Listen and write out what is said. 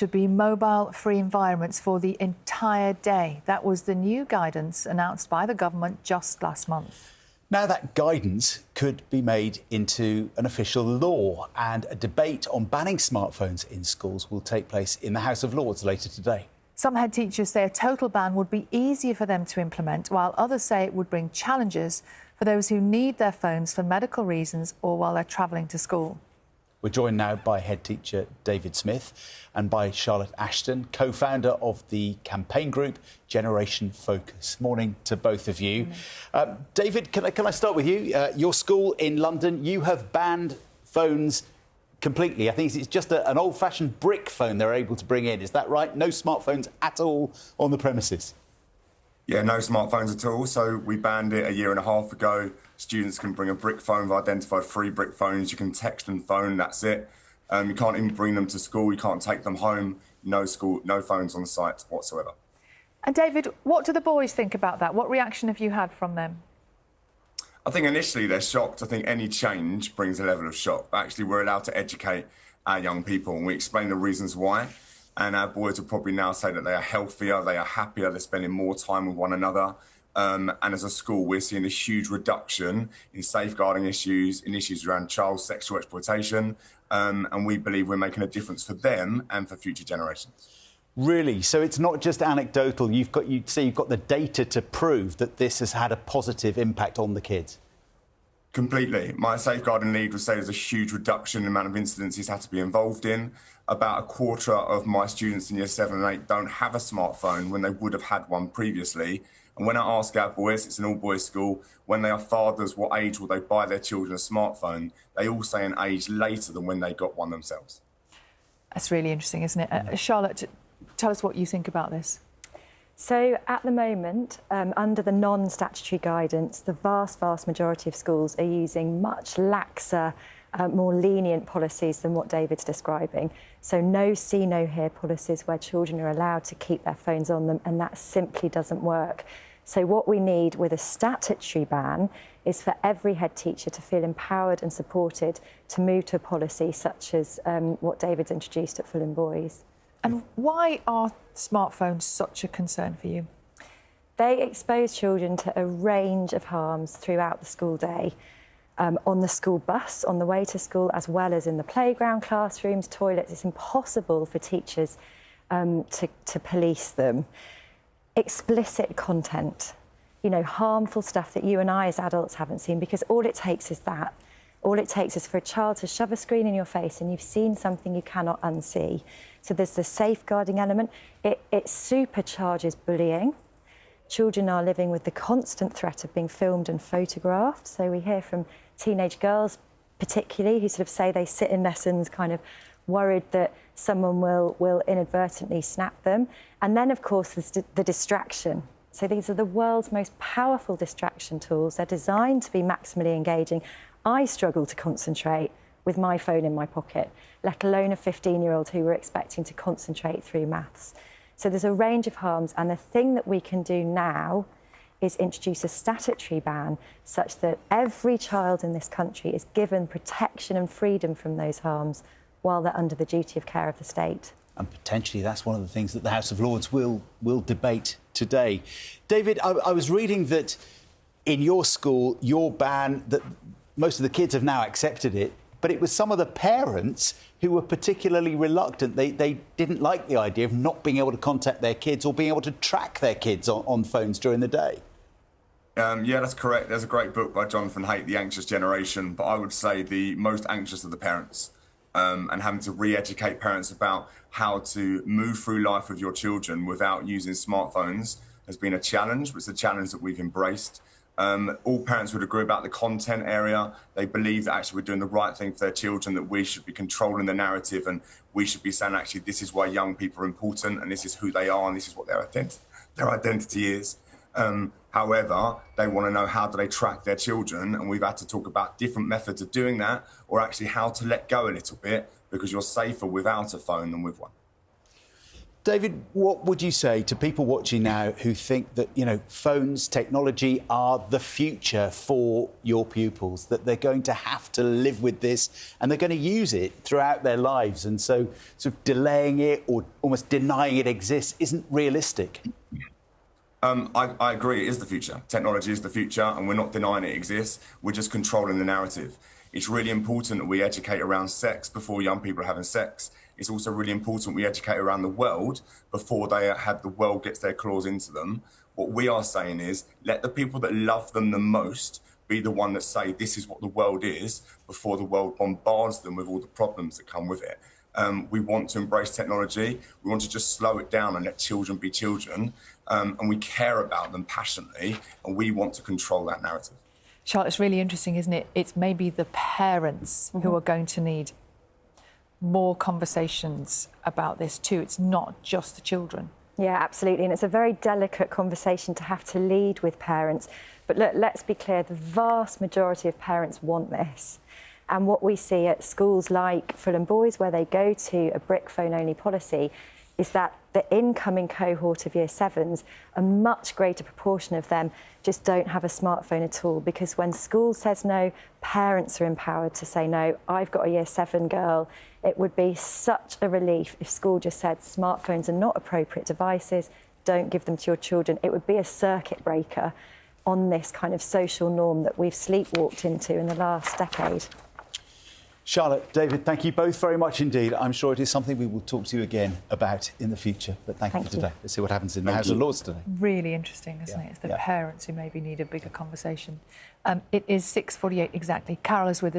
To be mobile-free environments for the entire day. That was the new guidance announced by the government just last month. Now that guidance could be made into an official law, and a debate on banning smartphones in schools will take place in the House of Lords later today. Some head teachers say a total ban would be easier for them to implement, while others say it would bring challenges for those who need their phones for medical reasons or while they're travelling to school. We're joined now by head teacher David Smith and by Charlotte Ashton, co-founder of the campaign group Generation Focus. Morning to both of you. David, can I start with you? Your school in London, you have banned phones completely. I think it's just an old-fashioned brick phone they're able to bring in. Is that right? No smartphones at all on the premises? Yeah, no smartphones at all. So we banned it a year and a half ago. Students can bring a brick phone. We've identified 3 brick phones. You can text and phone, that's it. You can't even bring them to school. You can't take them home. No school, no phones on site whatsoever. And David, what do the boys think about that? What reaction have you had from them? I think initially they're shocked. I think any change brings a level of shock. But actually, we're allowed to educate our young people, and we explain the reasons why. And our boys will probably now say that they are healthier, they are happier, they're spending more time with one another. And as a school, we're seeing a huge reduction in safeguarding issues, in issues around child sexual exploitation. And we believe we're making a difference for them and for future generations. Really? So it's not just anecdotal. You've got the data to prove that this has had a positive impact on the kids? Completely. My safeguarding lead would say there's a huge reduction in the amount of incidents he's had to be involved in. About a quarter of my students in year 7 and 8 don't have a smartphone when they would have had one previously. And when I ask our boys, it's an all-boys school, when they are fathers, what age will they buy their children a smartphone? They all say an age later than when they got one themselves. That's really interesting, isn't it? Charlotte, tell us what you think about this. So at the moment, under the non-statutory guidance, the vast majority of schools are using much laxer, more lenient policies than what David's describing. So no see, no hear policies where children are allowed to keep their phones on them, and that simply doesn't work. So what we need with a statutory ban is for every head teacher to feel empowered and supported to move to a policy such as what David's introduced at Fulham Boys. And why are smartphones such a concern for you? They expose children to a range of harms throughout the school day, on the school bus, on the way to school, as well as in the playground, classrooms, toilets. It's impossible for teachers to police them. Explicit content, you know, harmful stuff that you and I as adults haven't seen, because all it takes is that. All it takes is for a child to shove a screen in your face and you've seen something you cannot unsee. So there's the safeguarding element. It supercharges bullying. Children are living with the constant threat of being filmed and photographed. So we hear from teenage girls particularly who sort of say they sit in lessons kind of worried that someone will inadvertently snap them. And then, of course, there's the distraction. So these are the world's most powerful distraction tools. They're designed to be maximally engaging. I struggle to concentrate with my phone in my pocket, let alone a 15-year-old who we're expecting to concentrate through maths. So there's a range of harms, and the thing that we can do now is introduce a statutory ban such that every child in this country is given protection and freedom from those harms while they're under the duty of care of the state. And potentially that's one of the things that the House of Lords will debate today. David, I was reading that in your school, your ban, that most of the kids have now accepted it, but it was some of the parents who were particularly reluctant. They didn't like the idea of not being able to contact their kids or being able to track their kids on phones during the day. Yeah, that's correct. There's a great book by Jonathan Haidt, The Anxious Generation, but I would say the most anxious of the parents, and having to re-educate parents about how to move through life with your children without using smartphones has been a challenge, but it's a challenge that we've embraced. All parents would agree about the content area. They believe that actually we're doing the right thing for their children, that we should be controlling the narrative and we should be saying, actually, this is why young people are important and this is who they are and this is what their identity is. However, they want to know how do they track their children, and we've had to talk about different methods of doing that, or actually how to let go a little bit, because you're safer without a phone than with one. David, what would you say to people watching now who think that, you know, phones, technology are the future for your pupils, that they're going to have to live with this and they're going to use it throughout their lives, and so sort of delaying it or almost denying it exists isn't realistic? I agree, it is the future. Technology is the future, and we're not denying it exists. We're just controlling the narrative. It's really important that we educate around sex before young people are having sex. It's also really important we educate around the world before the world gets their claws into them. What we are saying is, let the people that love them the most be the one that say this is what the world is before the world bombards them with all the problems that come with it. We want to embrace technology. We want to just slow it down and let children be children. And we care about them passionately, and we want to control that narrative. Charlotte, it's really interesting, isn't it? It's maybe the parents who are going to need more conversations about this too. It's not just the children. Yeah, absolutely. And it's a very delicate conversation to have to lead with parents. But look, let's be clear, the vast majority of parents want this. And what we see at schools like Fulham Boys, where they go to a brick phone-only policy, is that the incoming cohort of Year 7s, a much greater proportion of them just don't have a smartphone at all, because when school says no, parents are empowered to say no. I've got a Year 7 girl. It would be such a relief if school just said smartphones are not appropriate devices, don't give them to your children. It would be a circuit breaker on this kind of social norm that we've sleepwalked into in the last decade. Charlotte, David, thank you both very much indeed. I'm sure it is something we will talk to you again about in the future. But thank you for today. Let's see what happens in the House of Lords today. Really interesting, isn't it? It's the parents who maybe need a bigger conversation. It is 6:48 exactly. Carol is with us.